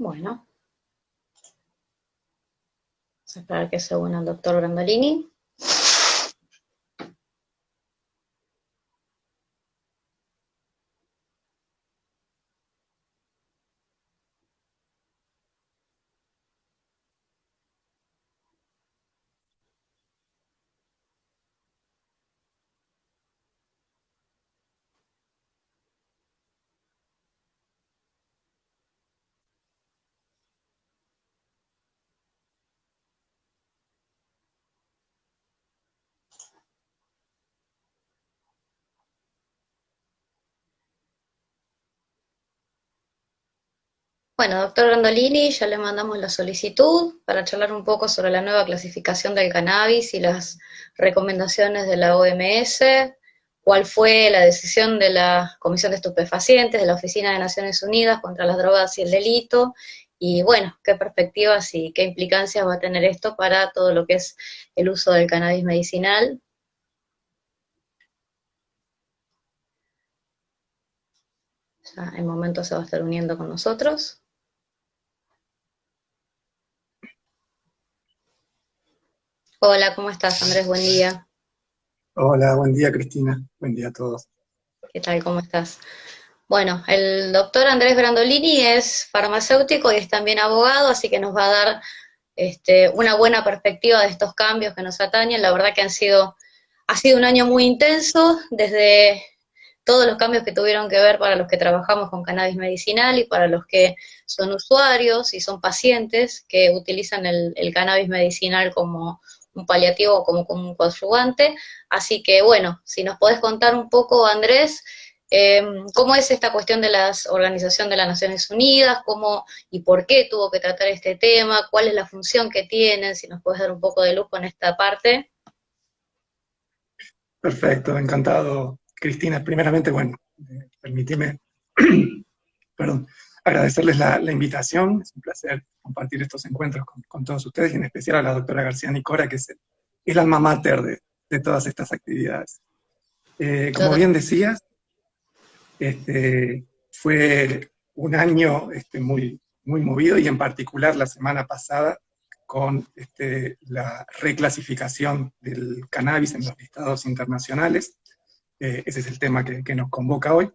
Bueno, vamos a esperar que se una el doctor Brandolini. Bueno, doctor Brandolini, ya le mandamos la solicitud para charlar un poco sobre la nueva clasificación del cannabis y las recomendaciones de la OMS, cuál fue la decisión de la Comisión de Estupefacientes, de la Oficina de Naciones Unidas contra las Drogas y el Delito, y bueno, qué perspectivas y qué implicancias va a tener esto para todo lo que es el uso del cannabis medicinal. Ya en momento se va a estar uniendo con nosotros. Hola, ¿cómo estás, Andrés? Buen día. Hola, buen día Cristina, buen día a todos. ¿Qué tal? ¿Cómo estás? Bueno, el doctor Andrés Brandolini es farmacéutico y es también abogado, así que nos va a dar una buena perspectiva de estos cambios que nos atañen. La verdad que ha sido un año muy intenso, desde todos los cambios que tuvieron que ver para los que trabajamos con cannabis medicinal y para los que son usuarios y son pacientes que utilizan el cannabis medicinal como un paliativo o como un coadyuvante. Así que bueno, si nos podés contar un poco, Andrés, ¿cómo es esta cuestión de la Organización de las Naciones Unidas? ¿Cómo y por qué tuvo que tratar este tema? ¿Cuál es la función que tienen? Si nos puedes dar un poco de luz con esta parte. Perfecto, encantado Cristina. Primeramente, bueno, permíteme, perdón, agradecerles la invitación. Es un placer compartir estos encuentros con todos ustedes y en especial a la doctora García Nicora, que es el alma mater de todas estas actividades. Como bien decías, fue un año muy movido y en particular la semana pasada con la reclasificación del cannabis en los listados internacionales. Ese es el tema que nos convoca hoy.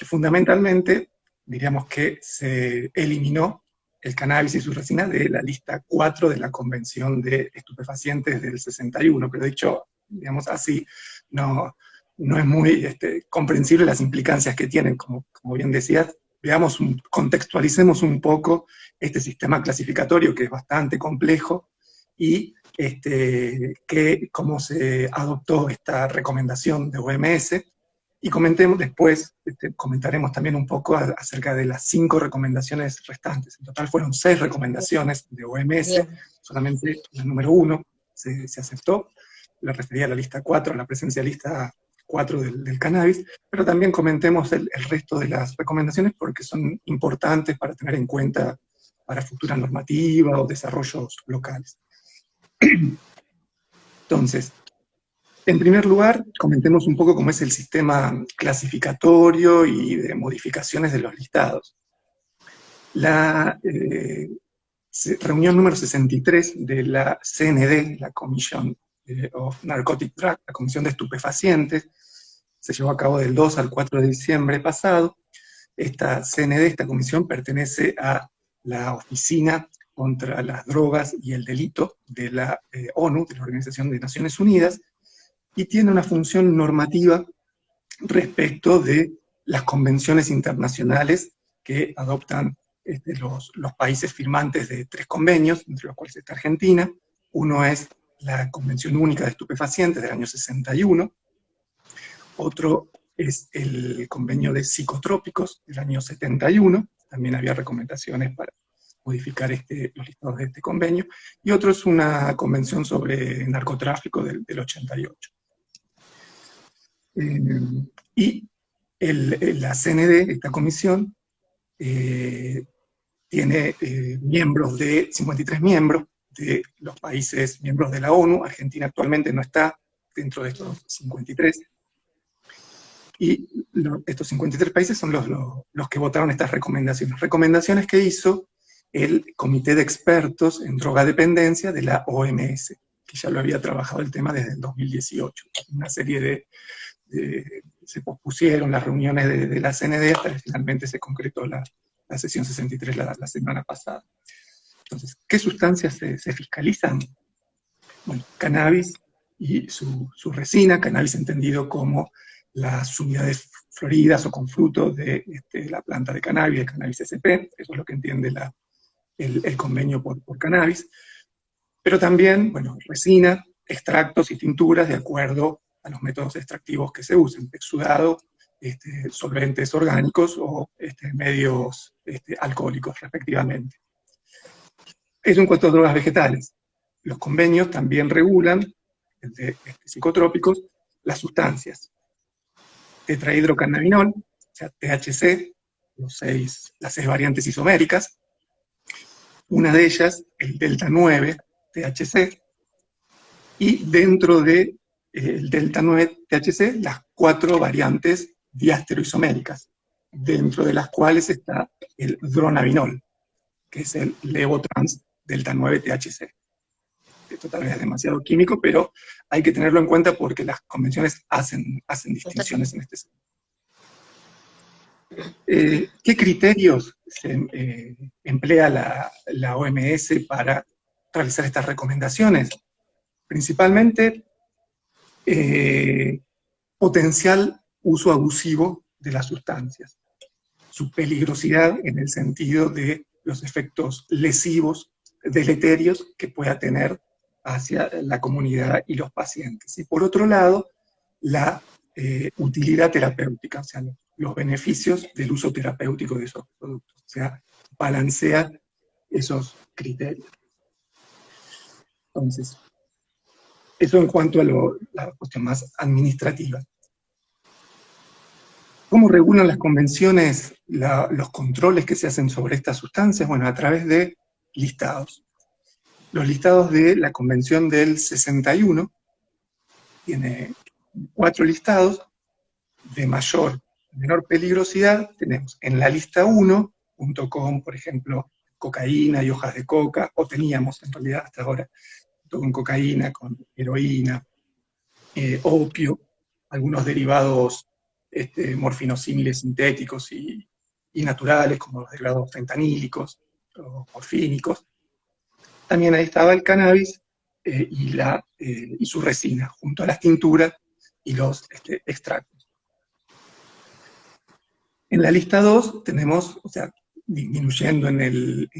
Fundamentalmente, diríamos que se eliminó el cannabis y su resina de la lista 4 de la Convención de Estupefacientes del 61, pero dicho, digamos así, no, no es muy comprensible las implicancias que tienen, como bien decías. Veamos, contextualicemos un poco este sistema clasificatorio que es bastante complejo y cómo se adoptó esta recomendación de OMS, y comentemos después, comentaremos también un poco acerca de las 5 recomendaciones restantes. En total fueron 6 recomendaciones de OMS, Bien. solamente la número 1 se aceptó, la refería a la lista 4, a la presencia de lista 4 del cannabis, pero también comentemos el resto de las recomendaciones porque son importantes para tener en cuenta para futura normativa o desarrollos locales. Entonces, en primer lugar, comentemos un poco cómo es el sistema clasificatorio y de modificaciones de los listados. La reunión número 63 de la CND, la Commission of Narcotic Drugs, la Comisión de Estupefacientes, se llevó a cabo del 2 al 4 de diciembre pasado. Esta CND, esta comisión, pertenece a la Oficina contra las Drogas y el Delito de la ONU, de la Organización de Naciones Unidas, y tiene una función normativa respecto de las convenciones internacionales que adoptan los países firmantes de 3 convenios, entre los cuales está Argentina. Uno es la Convención Única de Estupefacientes del año 61, otro es el Convenio de Psicotrópicos del año 71, también había recomendaciones para modificar los listados de este convenio, y otro es una convención sobre narcotráfico del 88. Y la CND, esta comisión, tiene miembros 53 miembros de los países miembros de la ONU. Argentina actualmente no está dentro de estos 53. Y estos 53 países son los que votaron estas recomendaciones. Recomendaciones que hizo el Comité de Expertos en Drogadependencia de la OMS, que ya lo había trabajado el tema desde el 2018. Una serie se pospusieron las reuniones de la CND hasta que finalmente se concretó la sesión 63 la semana pasada. Entonces, ¿qué sustancias se fiscalizan? Bueno, cannabis y su resina, cannabis entendido como las unidades floridas o con fruto de la planta de cannabis SP, eso es lo que entiende el convenio por cannabis, pero también, bueno, resina, extractos y tinturas de acuerdo a los métodos extractivos que se usen, exudado, solventes orgánicos o medios alcohólicos, respectivamente. Eso en cuanto a drogas vegetales. Los convenios también regulan, de psicotrópicos, las sustancias. Tetrahidrocannabinol, o sea, THC, las 6 variantes isoméricas. Una de ellas, el delta 9 THC, y dentro del delta 9 THC, las 4 variantes diastereoisoméricas, dentro de las cuales está el dronabinol, que es el levotrans delta 9 THC. Esto tal vez es demasiado químico, pero hay que tenerlo en cuenta porque las convenciones hacen distinciones en este sentido. ¿Qué criterios emplea la OMS para realizar estas recomendaciones? Principalmente, potencial uso abusivo de las sustancias, su peligrosidad en el sentido de los efectos lesivos, deleterios que pueda tener hacia la comunidad y los pacientes. Y por otro lado, la utilidad terapéutica, o sea, los beneficios del uso terapéutico de esos productos. O sea, balancea esos criterios. Entonces, eso en cuanto a la cuestión más administrativa. ¿Cómo regulan las convenciones los controles que se hacen sobre estas sustancias? Bueno, a través de listados. Los listados de la Convención del 61 tiene 4 listados de menor peligrosidad. Tenemos en la lista 1, junto con, por ejemplo, cocaína y hojas de coca, o teníamos en realidad hasta ahora, con cocaína, con heroína, opio, algunos derivados morfinosímiles sintéticos y naturales, como los derivados fentanílicos o morfínicos. También ahí estaba el cannabis y su resina, junto a las tinturas y los extractos. En la lista 2 tenemos, o sea, disminuyendo en el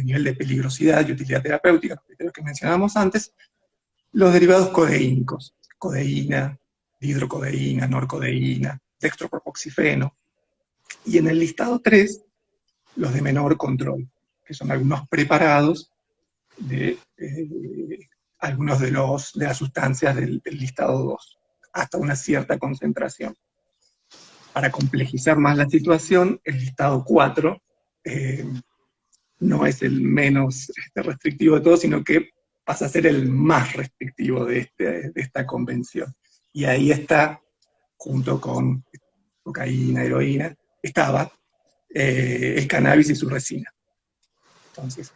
nivel de peligrosidad y utilidad terapéutica, los que mencionábamos antes, los derivados codeínicos, codeína, dihidrocodeína, norcodeína, dextropropoxifeno. Y en el listado 3, los de menor control, que son algunos preparados de algunos de las sustancias del listado 2, hasta una cierta concentración. Para complejizar más la situación, el listado 4 no es el menos restrictivo de todos, sino que pasa a ser el más restrictivo de esta convención. Y ahí está, junto con cocaína, heroína, estaba el cannabis y su resina. Entonces,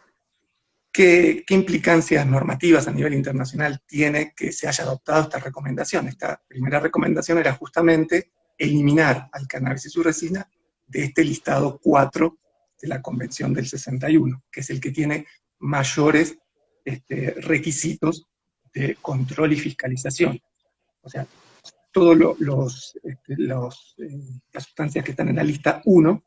¿qué implicancias normativas a nivel internacional tiene que se haya adoptado esta recomendación? Esta primera recomendación era justamente eliminar al cannabis y su resina de este listado 4 de la Convención del 61, que es el que tiene mayores requisitos de control y fiscalización. O sea, todas las sustancias que están en la lista 1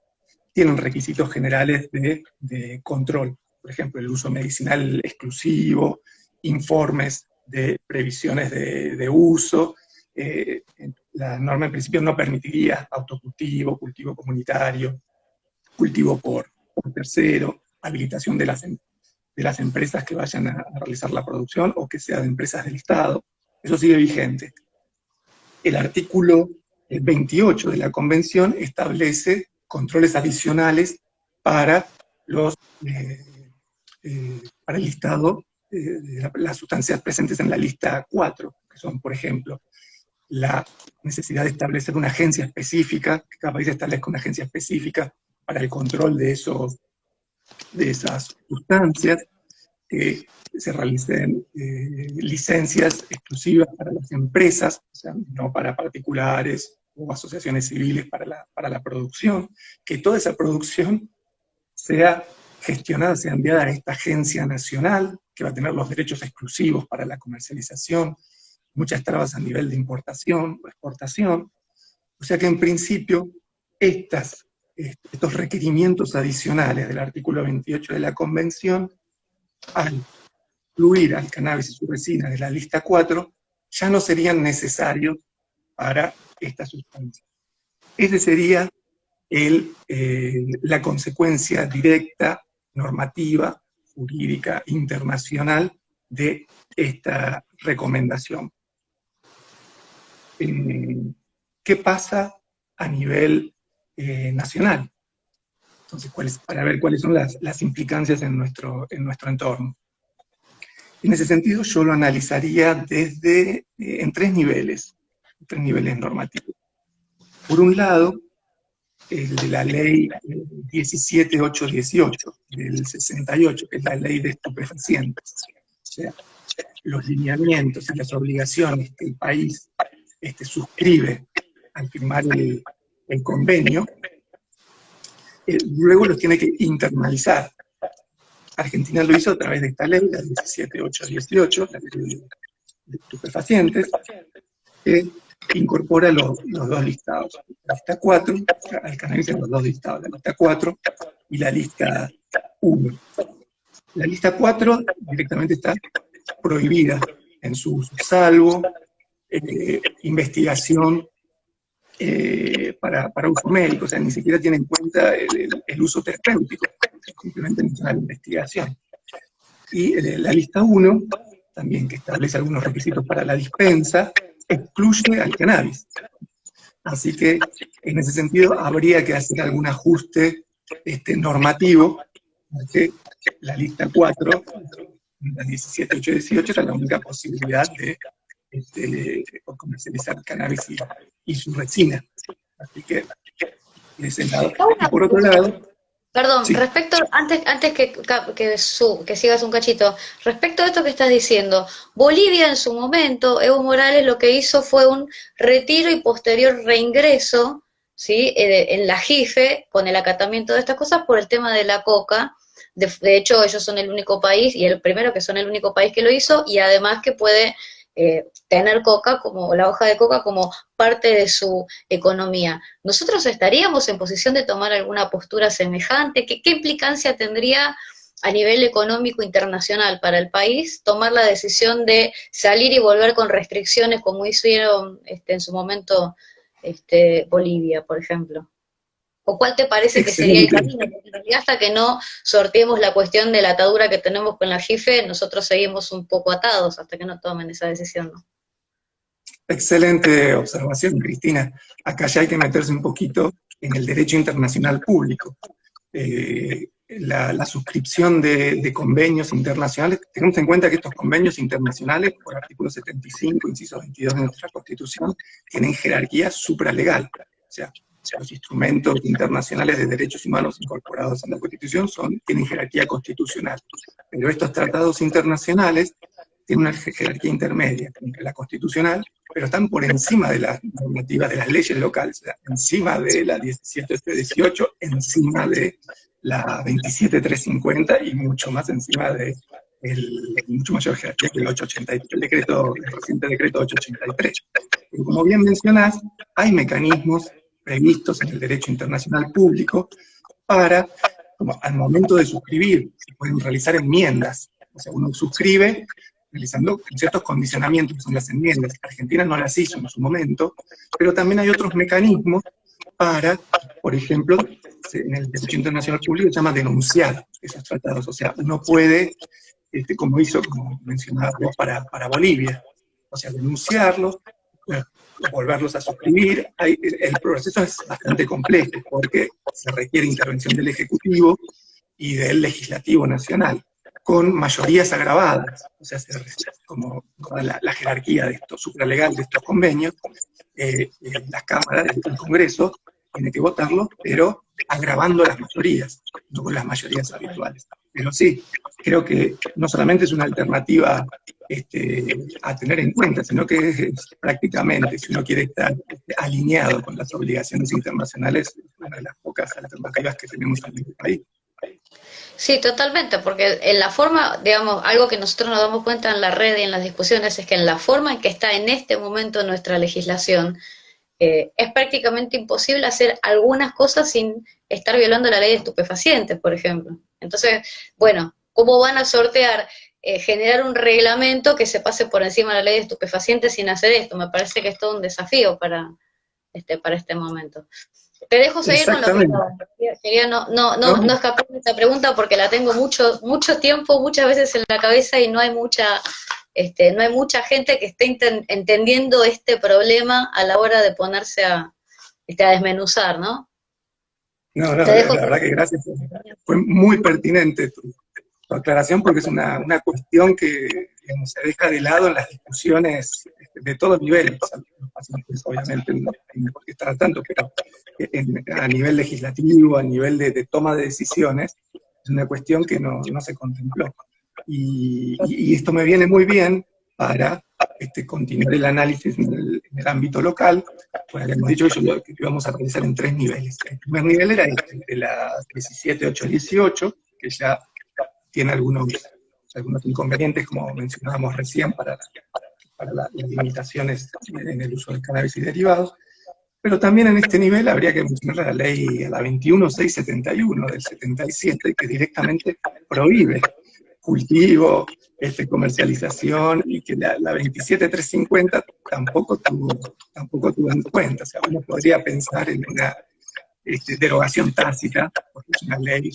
tienen requisitos generales de control. Por ejemplo, el uso medicinal exclusivo, informes de previsiones de uso. La norma en principio no permitiría autocultivo, cultivo comunitario, cultivo por tercero, habilitación de las empresas que vayan a realizar la producción o que sean empresas del Estado. Eso sigue vigente. El artículo 28 de la Convención establece controles adicionales para para el listado de las sustancias presentes en la lista 4, que son, por ejemplo, la necesidad de establecer una agencia específica, que cada país establezca una agencia específica para el control de esas sustancias, que se realicen licencias exclusivas para las empresas, o sea, no para particulares o asociaciones civiles para la producción, que toda esa producción sea gestionada, sea enviada a esta agencia nacional, que va a tener los derechos exclusivos para la comercialización, muchas trabas a nivel de importación o exportación. O sea que en principio estos requerimientos adicionales del artículo 28 de la Convención, al incluir al cannabis y su resina de la lista 4, ya no serían necesarios para esta sustancia. Esa sería la consecuencia directa, normativa, jurídica, internacional de esta recomendación. ¿Qué pasa a nivel nacional? Entonces, para ver cuáles son las implicancias en nuestro entorno. En ese sentido, yo lo analizaría en tres niveles normativos. Por un lado, el de la ley 17818 del 68, que es la ley de estupefacientes. O sea, los lineamientos y las obligaciones que el país suscribe al firmar el convenio, luego los tiene que internalizar. Argentina lo hizo a través de esta ley, la 17818, la ley de estupefacientes, que incorpora los dos listados. La lista 4, al cannabis en los dos listados, la lista 4 y la lista 1. La lista 4 directamente está prohibida en su uso, salvo investigación para uso médico, o sea, ni siquiera tiene en cuenta el uso terapéutico, simplemente necesita la investigación. Y la lista 1, también que establece algunos requisitos para la dispensa, excluye al cannabis. Así que, en ese sentido, habría que hacer algún ajuste normativo, porque la lista 4, la 17818, era la única posibilidad de comercializar cannabis y su resina. Así que, de ese lado. Y por otro lado... Perdón, Sí. respecto, antes que sigas un cachito, respecto a esto que estás diciendo, Bolivia en su momento, Evo Morales lo que hizo fue un retiro y posterior reingreso, ¿sí? En la JIFE, con el acatamiento de estas cosas por el tema de la coca. De hecho, ellos son el único país, y el primero que son el único país que lo hizo, y además que puede tener coca, como la hoja de coca, como parte de su economía. ¿Nosotros estaríamos en posición de tomar alguna postura semejante? ¿Qué implicancia tendría a nivel económico internacional para el país tomar la decisión de salir y volver con restricciones como hicieron en su momento Bolivia, por ejemplo? ¿O cuál te parece que sería el camino? Porque en realidad, hasta que no sorteemos la cuestión de la atadura que tenemos con la JIFE, nosotros seguimos un poco atados hasta que no tomen esa decisión, ¿no? Excelente observación, Cristina. Acá ya hay que meterse un poquito en el derecho internacional público. La suscripción de convenios internacionales, tenemos en cuenta que estos convenios internacionales, por artículo 75, inciso 22 de nuestra Constitución, tienen jerarquía supralegal. O sea, los instrumentos internacionales de derechos humanos incorporados en la Constitución tienen jerarquía constitucional. Pero estos tratados internacionales tienen una jerarquía intermedia entre la constitucional, pero están por encima de las normativas de las leyes locales, o sea, encima de la 17318, encima de la 27350 y mucho más encima de mucho mayor jerarquía que el 883, el reciente decreto 883. Pero como bien mencionás, hay mecanismos previstos en el derecho internacional público para, como al momento de suscribir, se pueden realizar enmiendas. O sea, uno suscribe realizando ciertos condicionamientos, que son las enmiendas. Argentina no las hizo en su momento, pero también hay otros mecanismos para, por ejemplo, en el derecho internacional público se llama denunciar esos tratados. O sea, uno puede, como mencionabas vos, para Bolivia, o sea, denunciarlos, volverlos a suscribir. El proceso es bastante complejo, porque se requiere intervención del Ejecutivo y del Legislativo Nacional. con mayorías agravadas, o sea, como toda la jerarquía de esto, supralegal de estos convenios, las cámaras, el Congreso, tiene que votarlo, pero agravando las mayorías, no con las mayorías habituales. Pero sí, creo que no solamente es una alternativa a tener en cuenta, sino que es prácticamente, si uno quiere estar alineado con las obligaciones internacionales, es una de las pocas alternativas que tenemos en el país. Sí, totalmente, porque en la forma, digamos, algo que nosotros nos damos cuenta en la red y en las discusiones es que en la forma en que está en este momento nuestra legislación, es prácticamente imposible hacer algunas cosas sin estar violando la ley de estupefacientes, por ejemplo. Entonces, bueno, ¿cómo van a sortear generar un reglamento que se pase por encima de la ley de estupefacientes sin hacer esto? Me parece que es todo un desafío para este momento. Te dejo seguir con lo que Exactamente. quería ¿No? no escapar de esta pregunta porque la tengo mucho tiempo, muchas veces en la cabeza y no hay no hay mucha gente que esté entendiendo este problema a la hora de ponerse a desmenuzar, ¿no? No, Te no, dejo. la verdad que gracias. Fue muy pertinente tu aclaración porque es una cuestión que digamos, se deja de lado en las discusiones de todos niveles. O sea, los pacientes obviamente no tienen por qué estar al tanto, pero a nivel legislativo, a nivel de toma de decisiones, es una cuestión que no se contempló. Y esto me viene muy bien para continuar el análisis en el ámbito local. Pues habíamos dicho que íbamos a realizar en 3 niveles. El primer nivel era de las 17, 8, 18, que ya tiene algunos inconvenientes, como mencionábamos recién, para las limitaciones en el uso del cannabis y derivados. Pero también en este nivel habría que mencionar la ley, la 21671 del 77, que directamente prohíbe cultivo, comercialización, y que la 27350 tampoco tuvo en cuenta. O sea, uno podría pensar en una derogación tácita, porque es una ley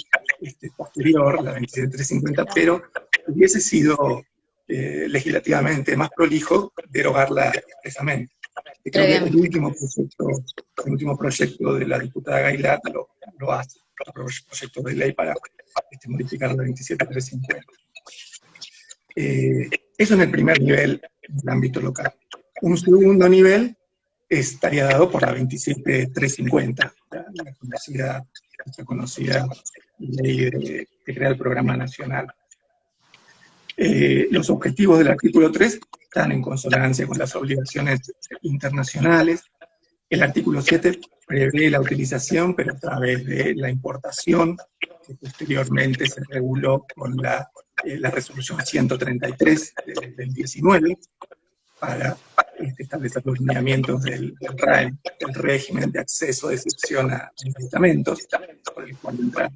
posterior, la 27350, pero hubiese sido legislativamente más prolijo derogarla expresamente. Y creo que el último proyecto de la diputada Gailat lo hace, el proyecto de ley para modificar la 27350. Eso en el primer nivel del ámbito local. Un segundo nivel estaría dado por la 27350, la conocida ley que crea el Programa Nacional. Los objetivos del artículo 3 están en consonancia con las obligaciones internacionales. El artículo 7 prevé la utilización, pero a través de la importación, que posteriormente se reguló con la resolución 133 del 19, para establecer los lineamientos del RAEM, el régimen de acceso de excepción a medicamentos, por el cual entra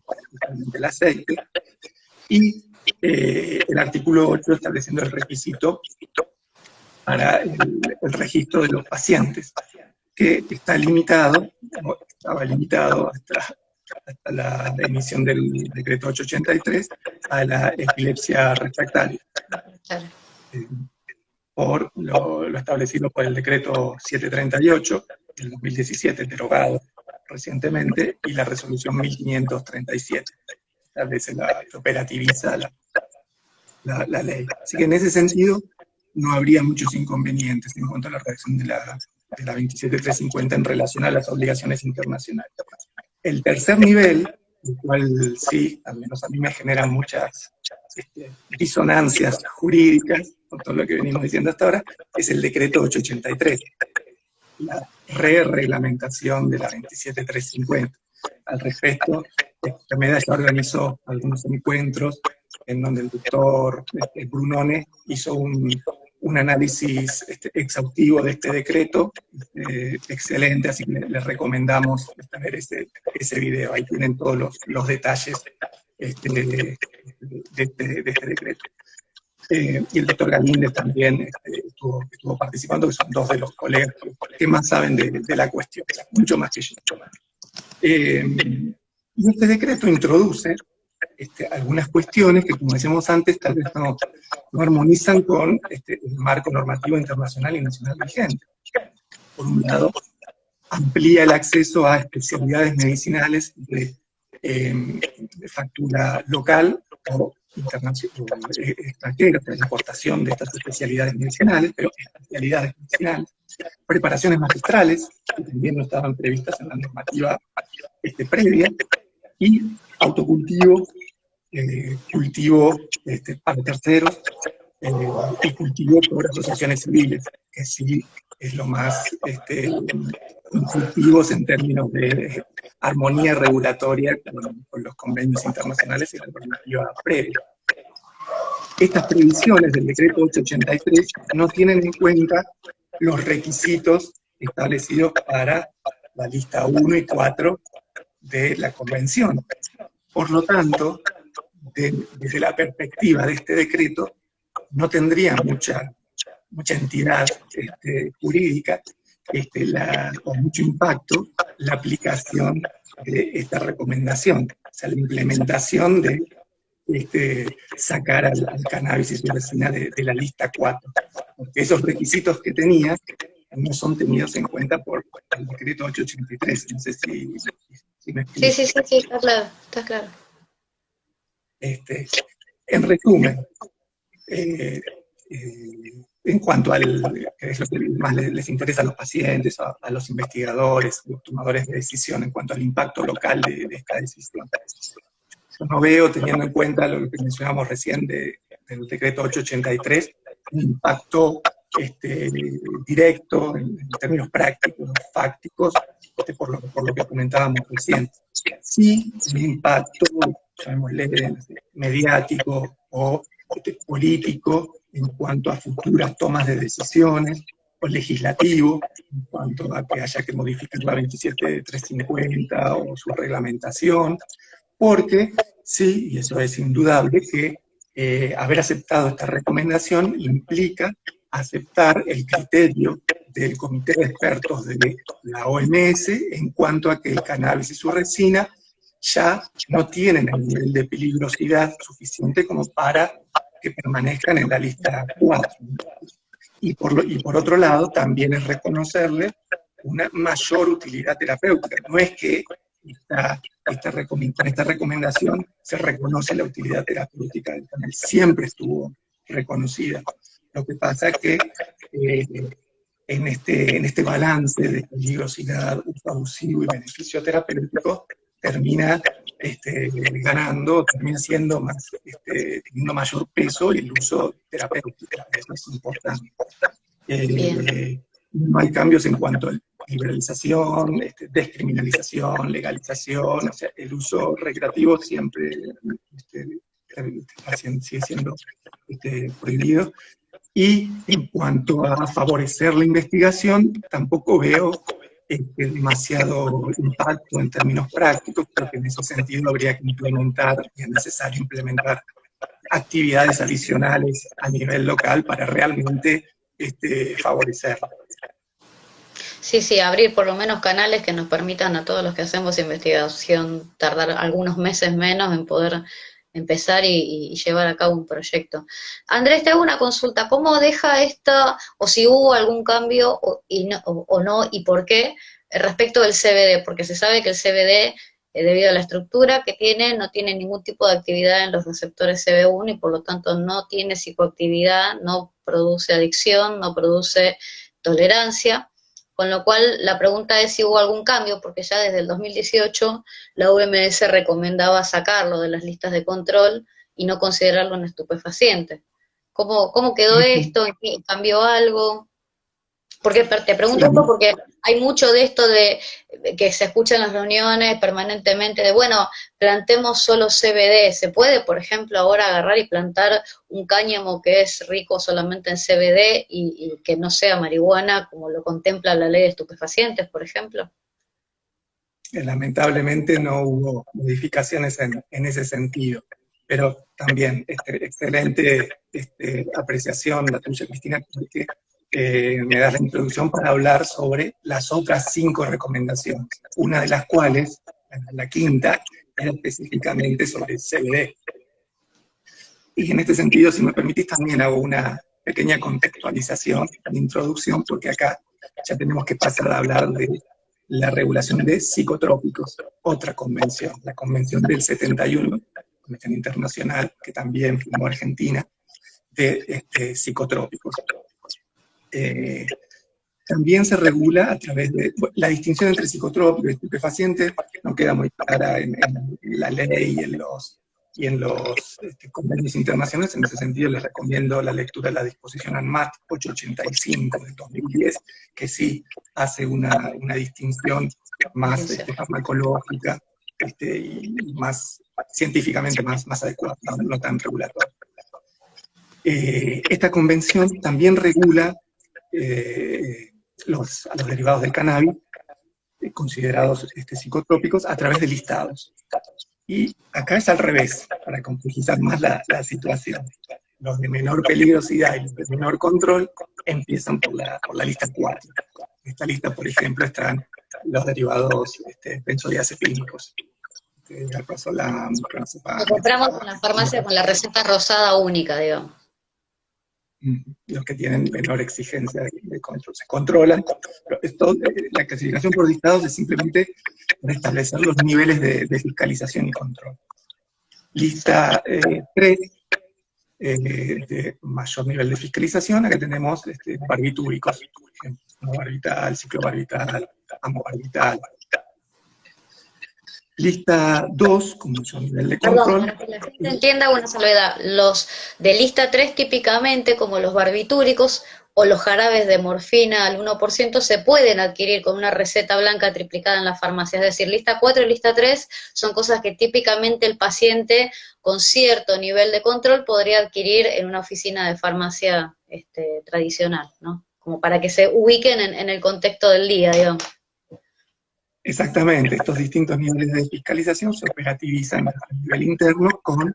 el aceite, y el artículo 8 estableciendo el requisito para el registro de los pacientes, que está limitado, estaba limitado hasta la emisión del decreto 883 a la epilepsia refractaria. Claro. Por lo establecido por el decreto 738 del 2017, derogado recientemente, y la resolución 1537, establece que operativiza la ley. Así que en ese sentido no habría muchos inconvenientes en cuanto a la redacción de la 27350 en relación a las obligaciones internacionales. El tercer nivel, el cual sí, al menos a mí me genera muchas disonancias jurídicas, por todo lo que venimos diciendo hasta ahora, es el decreto 883, la re-reglamentación de la 27350. Al respecto, la MEDA ya organizó algunos encuentros en donde el doctor Brunone hizo un análisis exhaustivo de este decreto, excelente, así que les recomendamos ver ese video. Ahí tienen todos los detalles de este decreto. Y el doctor Galíndez también estuvo participando, que son dos de los colegas que más saben de la cuestión, mucho más que yo. Y este decreto introduce algunas cuestiones que, como decíamos antes, tal vez no armonizan con el marco normativo internacional y nacional vigente. Por un lado, amplía el acceso a especialidades medicinales de factura local o extranjeros, de la importación de estas especialidades medicinales, pero especialidades medicinales, preparaciones magistrales, que también no estaban previstas en la normativa previa, y autocultivo, cultivo para terceros, y cultivo por asociaciones civiles, que sí es lo más intuitivos en términos de armonía regulatoria con los convenios internacionales y la normativa previa. Estas previsiones del decreto 883 no tienen en cuenta los requisitos establecidos para la lista 1 y 4 de la convención. Por lo tanto, desde la perspectiva de este decreto, no tendría mucha entidad jurídica o mucho impacto la aplicación de esta recomendación, o sea, la implementación de sacar al cannabis y su resina de la lista 4, porque esos requisitos que tenía no son tenidos en cuenta por el decreto 883, no sé si me explico. Sí, está claro, está claro. En resumen, en cuanto que es lo que más les interesa a los pacientes, a los investigadores, a los tomadores de decisión, en cuanto al impacto local de esta decisión. Yo no veo, teniendo en cuenta lo que mencionamos recién del decreto 883, un impacto directo en términos prácticos, fácticos, por lo que comentábamos recién. Sí, un impacto, llamémosle, mediático o político en cuanto a futuras tomas de decisiones, o legislativo, en cuanto a que haya que modificar la 27350 o su reglamentación, porque sí, y eso es indudable, que haber aceptado esta recomendación implica aceptar el criterio del Comité de Expertos de la OMS en cuanto a que el cannabis y su resina ya no tienen el nivel de peligrosidad suficiente como para que permanezcan en la lista 4. Y por otro lado, también es reconocerle una mayor utilidad terapéutica. No es que con esta recomendación se reconoce la utilidad terapéutica del cannabis, siempre estuvo reconocida. Lo que pasa es que en este balance de peligrosidad, uso abusivo y beneficio terapéutico, termina ganando, termina siendo más, teniendo mayor peso el uso terapéutico. Eso es importante. No hay cambios en cuanto a liberalización, descriminalización, legalización, o sea, el uso recreativo siempre sigue siendo prohibido. Y en cuanto a favorecer la investigación, tampoco veo demasiado impacto en términos prácticos, creo que en ese sentido habría que implementar, y es necesario implementar actividades adicionales a nivel local para realmente favorecerlo. Sí, abrir por lo menos canales que nos permitan a todos los que hacemos investigación tardar algunos meses menos en poder empezar y llevar a cabo un proyecto. Andrés, te hago una consulta, ¿cómo deja esta, o si hubo algún cambio o no, y por qué, respecto del CBD? Porque se sabe que el CBD, debido a la estructura que tiene, no tiene ningún tipo de actividad en los receptores CB1 y por lo tanto no tiene psicoactividad, no produce adicción, no produce tolerancia. Con lo cual, la pregunta es si hubo algún cambio, porque ya desde el 2018 la OMS recomendaba sacarlo de las listas de control y no considerarlo un estupefaciente. ¿Cómo quedó esto? ¿Cambió algo? Porque te pregunto esto porque hay mucho de esto de que se escucha en las reuniones permanentemente de, bueno, plantemos solo CBD. ¿Se puede, por ejemplo, ahora agarrar y plantar un cáñamo que es rico solamente en CBD y que no sea marihuana, como lo contempla la ley de estupefacientes, por ejemplo? Lamentablemente no hubo modificaciones en ese sentido, pero también excelente apreciación la tuya, Cristina, porque me das la introducción para hablar sobre las otras 5 recomendaciones, una de las cuales, la quinta, era específicamente sobre el CBD. Y en este sentido, si me permitís, también hago una pequeña contextualización, una introducción, porque acá ya tenemos que pasar a hablar de la regulación de psicotrópicos, otra convención, la convención del 71, Convención Internacional, que también firmó Argentina, de psicotrópicos. También se regula a través de la distinción entre psicotrópicos y estupefacientes, no queda muy clara en la ley y en los convenios internacionales. En ese sentido les recomiendo la lectura de la disposición ANMAT 885 del 2010, que sí hace una distinción más farmacológica y más científicamente más adecuada, no tan regulatoria. Esta convención también regula a los derivados del cannabis, considerados psicotrópicos, a través de listados. Y acá es al revés, para complejizar más la situación. Los de menor peligrosidad y los de menor control empiezan por la lista 4. En esta lista, por ejemplo, están los derivados benzodiazepínicos. Alprazolam, clonazepam. Lo compramos en la farmacia con la receta rosada única, digamos. Los que tienen menor exigencia de control. Se controlan. La clasificación por listados es simplemente para establecer los niveles de fiscalización y control. Lista 3, de mayor nivel de fiscalización, acá tenemos barbitúricos, por ejemplo, barbital, ciclobarbital, amobarbital. Lista 2, con mucho nivel de control. Perdón, para que la gente entienda una salvedad, los de lista 3 típicamente, como los barbitúricos o los jarabes de morfina al 1%, se pueden adquirir con una receta blanca triplicada en la farmacia. Es decir, lista 4 y lista 3 son cosas que típicamente el paciente con cierto nivel de control podría adquirir en una oficina de farmacia tradicional, ¿no? Como para que se ubiquen en el contexto del día, digamos. Exactamente, estos distintos niveles de fiscalización se operativizan a nivel interno con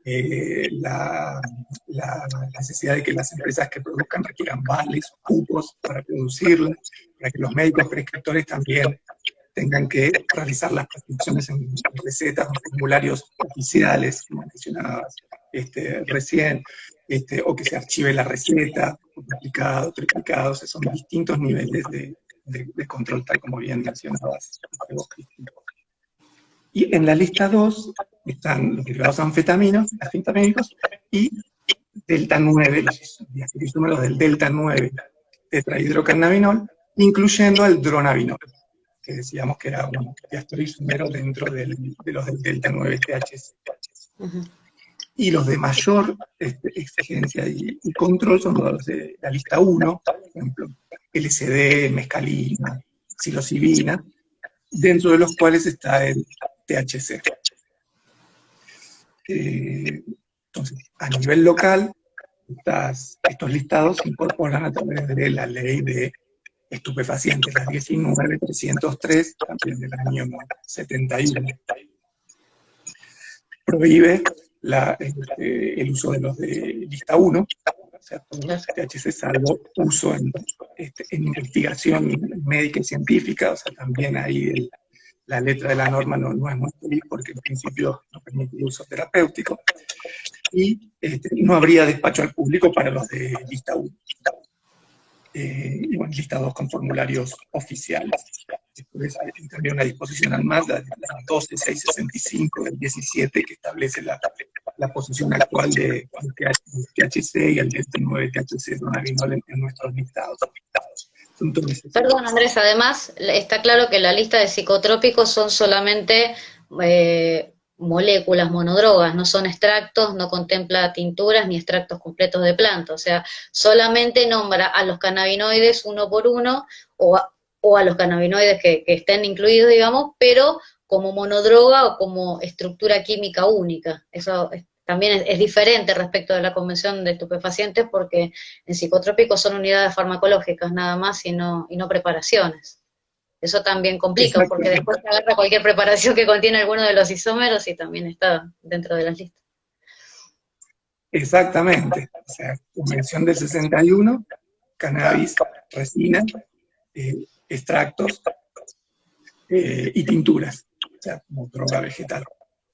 la necesidad de que las empresas que produzcan requieran vales, cupos para producirlas, para que los médicos prescriptores también tengan que realizar las prescripciones en recetas o formularios oficiales, como mencionabas recién, o que se archive la receta, duplicado, triplicado, son distintos niveles de control, tal como bien mencionabas, Cristina. Y en la lista 2 están los derivados anfetamínicos y delta 9, los diacetosímeros del delta 9 tetrahidrocannabinol, incluyendo el dronabinol, que decíamos que era un diastereoisómero dentro de los del delta 9 THC. Y los de mayor exigencia y control son los de la lista 1, por ejemplo, LSD, mescalina, psilocibina, dentro de los cuales está el THC. Entonces, a nivel local, estos listados se incorporan a través de la ley de estupefacientes, la 19.303, también del año 71. Prohíbe el uso de los de lista 1, o sea, todos los THC, salvo uso en investigación médica y científica, o sea, también ahí la letra de la norma no es muy feliz porque en principio no permite el uso terapéutico, y no habría despacho al público para los de lista 1. Y bueno, lista 2 con formularios oficiales. Después hay también una disposición ANMAT, la 12665 del 17, que establece la posición actual de THC y el 19 THC dronabinol en nuestros listados. Entonces, perdón, Andrés, además está claro que la lista de psicotrópicos son solamente moléculas, monodrogas, no son extractos, no contempla tinturas ni extractos completos de planta, o sea, solamente nombra a los cannabinoides uno por uno, o a los cannabinoides que estén incluidos, digamos, pero como monodroga o como estructura química única. Eso también es diferente respecto de la convención de estupefacientes, porque en psicotrópicos son unidades farmacológicas nada más y no preparaciones. Eso también complica, porque después se agarra cualquier preparación que contiene alguno de los isómeros y también está dentro de las listas. Exactamente. O sea, convención del 61, cannabis, resina, extractos y tinturas, o sea, como droga vegetal,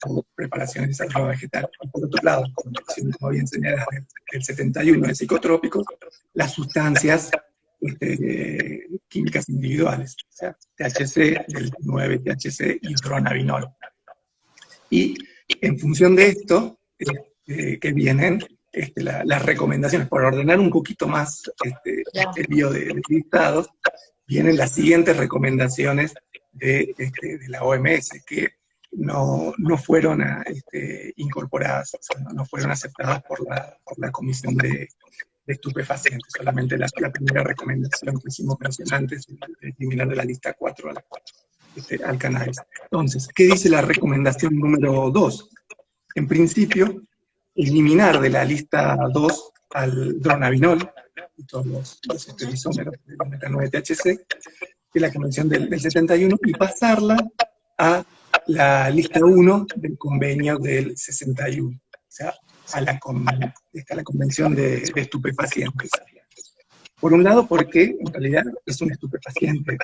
o preparaciones de esa droga vegetal. Y por otro lado, convención, como bien señalado, del 71 de psicotrópicos, las sustancias químicas individuales, o sea, THC, del 9 THC y dronabinol. Y En función de esto, que vienen las recomendaciones, por ordenar un poquito más el lío de listados, vienen las siguientes recomendaciones de la OMS, que no fueron incorporadas, o sea, no fueron aceptadas por la Comisión de Estupefacientes. Solamente la primera recomendación que hicimos mencionar antes, de eliminar de la lista 4 al cannabis. Entonces, ¿qué dice la recomendación número 2? En principio, eliminar de la lista 2 al dronabinol y todos los isómeros de la metano-THC, que es la convención del 71, y pasarla a la lista 1 del convenio del 61, o sea, a la convención de estupefacientes. Por un lado, porque en realidad es un estupefaciente.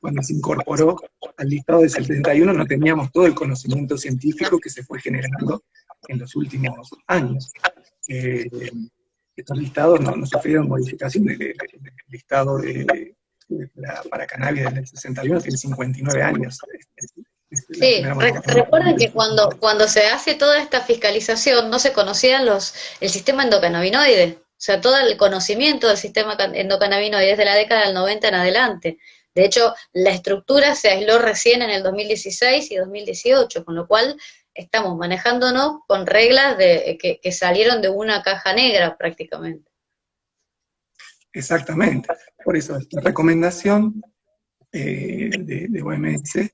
Cuando se incorporó al listado del 71 no teníamos todo el conocimiento científico que se fue generando en los últimos años. Estos listados no sufrieron modificaciones. El listado para cannabis del 61 tiene 59 años. Sí, recuerden que cuando se hace toda esta fiscalización no se conocía el sistema endocannabinoide, o sea, todo el conocimiento del sistema endocannabinoide desde la década del 90 en adelante. De hecho, la estructura se aisló recién en el 2016 y 2018, con lo cual estamos manejándonos con reglas que salieron de una caja negra prácticamente. Exactamente. Por eso esta recomendación de OMS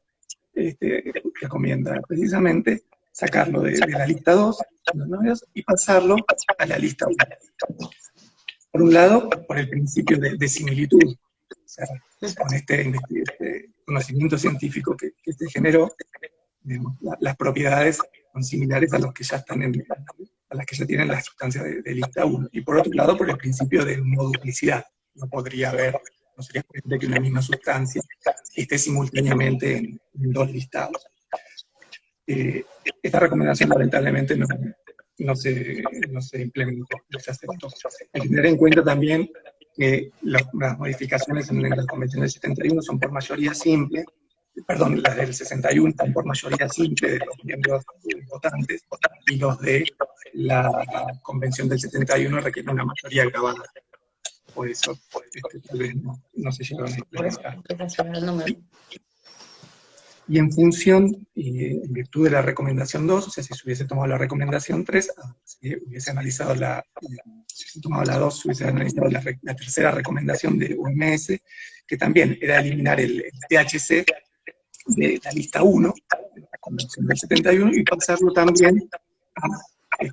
recomienda precisamente sacarlo de la lista 2, los novios, y pasarlo a la lista 1. Por un lado, por el principio de similitud, o sea, con este conocimiento científico que se generó, digamos, las propiedades son similares a los que ya están a las que ya tienen la sustancia de lista 1. Y por otro lado, por el principio de no duplicidad. No sería posible que una misma sustancia esté simultáneamente en dos listados. Esta recomendación lamentablemente no se implementó, no se aceptó. Hay que tener en cuenta también que las modificaciones en la Convención del 71 son por mayoría simple, perdón, las del 61 son por mayoría simple de los miembros votantes, y los de la Convención del 71 requieren una mayoría agravada. Por eso tal vez no se llegaron a implementar. Y en función, en virtud de la recomendación 2, o sea, si se hubiese tomado la recomendación 3, si hubiese analizado si hubiese tomado la 2, se hubiese analizado la tercera recomendación de OMS, que también era eliminar el THC de la lista 1, de la Convención del 71, y pasarlo también a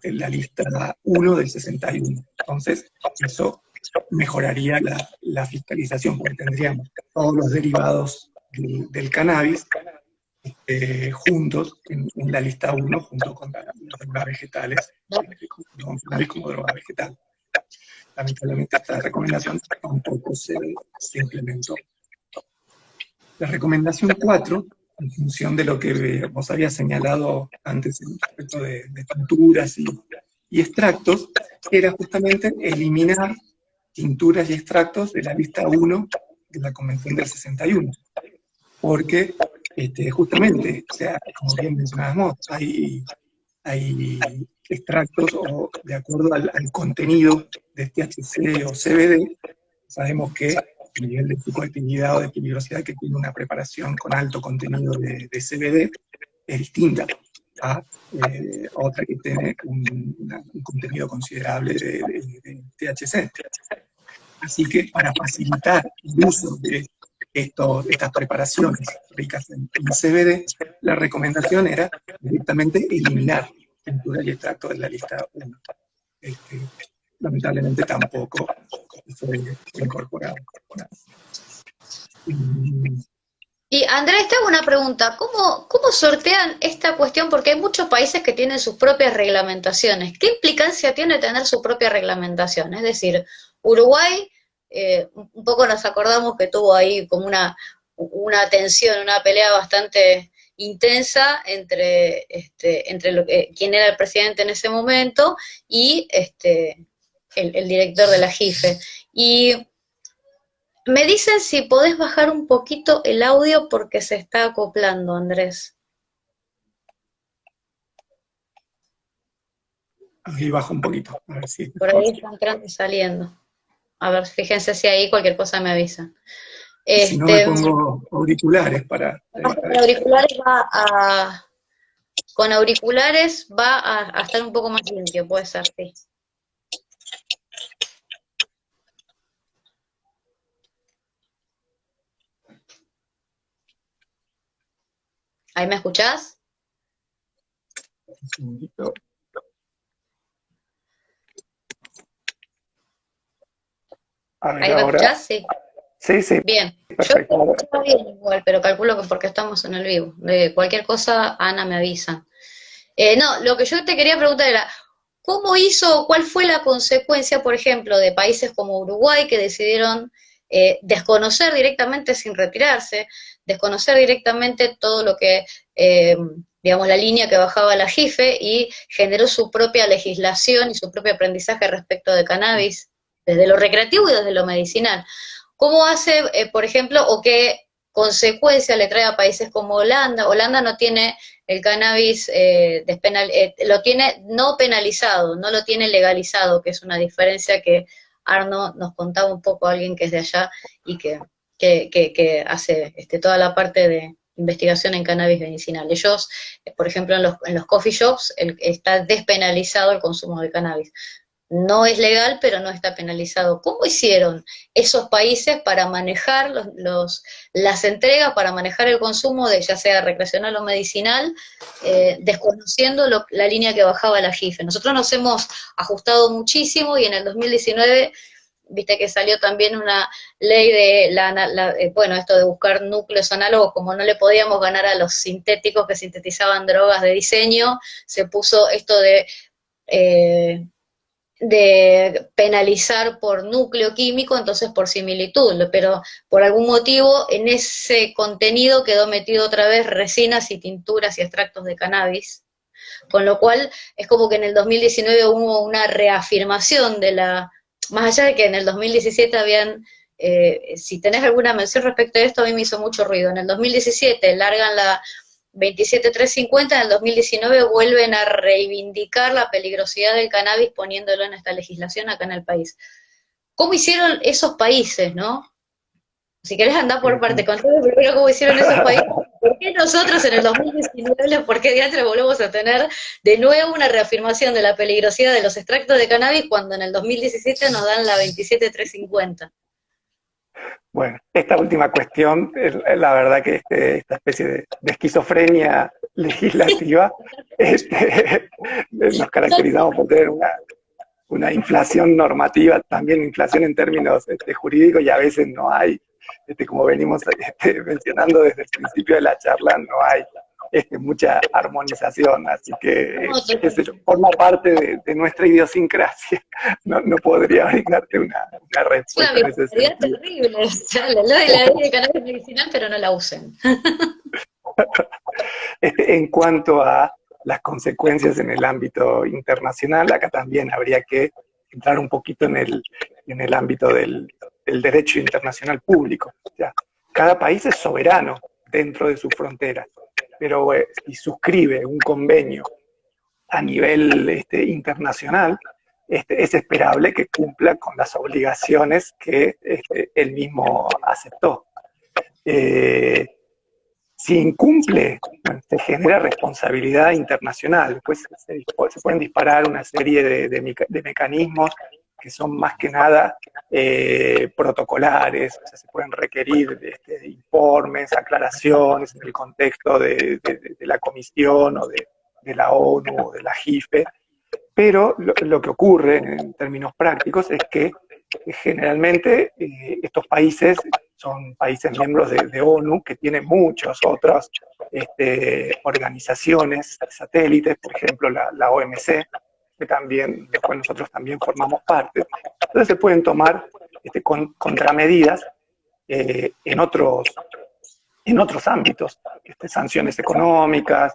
la lista 1 del 61. Entonces, eso mejoraría la fiscalización, porque tendríamos todos los derivados del cannabis juntos en la lista 1, junto con las drogas vegetales, con cannabis como droga vegetal. Lamentablemente esta recomendación tampoco se implementó. La recomendación 4, en función de lo que vos habías señalado antes respecto de tinturas y extractos, era justamente eliminar tinturas y extractos de la lista 1 de la Convención del 61. Porque justamente, o sea, como bien mencionábamos, hay extractos o de acuerdo al contenido de THC o CBD, sabemos que el nivel de psicoactividad o de peligrosidad que tiene una preparación con alto contenido de CBD es distinta a otra que tiene un contenido considerable de THC. Así que para facilitar el uso de estas preparaciones ricas en CBD, la recomendación era directamente eliminar tintura y extracto de la lista 1. Lamentablemente tampoco fue incorporado. Y Andrés, te hago una pregunta, ¿cómo sortean esta cuestión? Porque hay muchos países que tienen sus propias reglamentaciones. ¿Qué implicancia tiene tener su propia reglamentación? Es decir, Uruguay, un poco nos acordamos que tuvo ahí como una tensión, una pelea bastante intensa entre quien era el presidente en ese momento y el director de la JIFE. Y me dicen si podés bajar un poquito el audio porque se está acoplando, Andrés. Ahí bajo un poquito, a ver si Por mejor. ahí está entrando y saliendo. A ver, fíjense si ahí cualquier cosa me avisa. Y si no me Este, pongo auriculares para con eso. auriculares con auriculares va a estar un poco más limpio, puede ser, sí. ¿Ahí me escuchás? Un segundito. A ver, ¿Ahí me ahora. escuchás? Sí. Sí, sí, Bien. Yo te perfecto. escuchaba bien igual, pero calculo que porque estamos en el vivo. De cualquier cosa, Ana me avisa. No, lo que yo te quería preguntar era, ¿cómo hizo, cuál fue la consecuencia, por ejemplo, de países como Uruguay que decidieron desconocer directamente sin retirarse, desconocer directamente todo lo que, eh, digamos, la línea que bajaba la JIFE y generó su propia legislación y su propio aprendizaje respecto de cannabis, desde lo recreativo y desde lo medicinal? ¿Cómo hace, por ejemplo, o qué consecuencia le trae a países como Holanda? Holanda no tiene el cannabis lo tiene no penalizado, no lo tiene legalizado, que es una diferencia que Arno nos contaba un poco, alguien que es de allá y que hace toda la parte de investigación en cannabis medicinal. Ellos, por ejemplo, en los coffee shops está despenalizado el consumo de cannabis. No es legal, pero no está penalizado. ¿Cómo hicieron esos países para manejar las entregas, para manejar el consumo de ya sea recreacional o medicinal, desconociendo la línea que bajaba la JIFE? Nosotros nos hemos ajustado muchísimo y en el 2019, viste que salió también una ley de, bueno, esto de buscar núcleos análogos, como no le podíamos ganar a los sintéticos que sintetizaban drogas de diseño, se puso esto eh, de penalizar por núcleo químico, entonces por similitud, pero por algún motivo en ese contenido quedó metido otra vez resinas y tinturas y extractos de cannabis, con lo cual es como que en el 2019 hubo una reafirmación más allá de que en el 2017 habían, si tenés alguna mención respecto a esto, a mí me hizo mucho ruido. En el 2017 largan la 27350, en el 2019 vuelven a reivindicar la peligrosidad del cannabis poniéndolo en esta legislación acá en el país. ¿Cómo hicieron esos países, no? Si querés andar por parte, contame primero cómo hicieron esos países. ¿Por qué nosotros en el 2019, por qué diantre volvemos a tener de nuevo una reafirmación de la peligrosidad de los extractos de cannabis cuando en el 2017 nos dan la 27350? Bueno, esta última cuestión, la verdad que esta especie de esquizofrenia legislativa, nos caracterizamos por tener una inflación normativa, también inflación en términos jurídicos, y a veces no hay, como venimos mencionando desde el principio de la charla, no hay mucha armonización, así que No, forma parte de nuestra idiosincrasia. No podría brindarte una es una respuesta en ese bipolaridad sentido. terrible. O sea, le doy la ley de cannabis medicinal, pero no la usen. En cuanto a las consecuencias en el ámbito internacional, acá también habría que entrar un poquito en el ámbito del derecho internacional público. O sea, cada país es soberano dentro de sus fronteras, pero si suscribe un convenio a nivel internacional, es esperable que cumpla con las obligaciones que él mismo aceptó. Si incumple, bueno, se genera responsabilidad internacional. Después se pueden disparar una serie de mecanismos que son más que nada protocolares, o sea, se pueden requerir informes, aclaraciones en el contexto de la Comisión o de la ONU o de la JIFE, pero lo que ocurre en términos prácticos es que generalmente estos países son países miembros de ONU que tienen muchas otras organizaciones satélites, por ejemplo la OMC, que también, de cual nosotros también formamos parte. Entonces se pueden tomar contramedidas en otros ámbitos, sanciones económicas,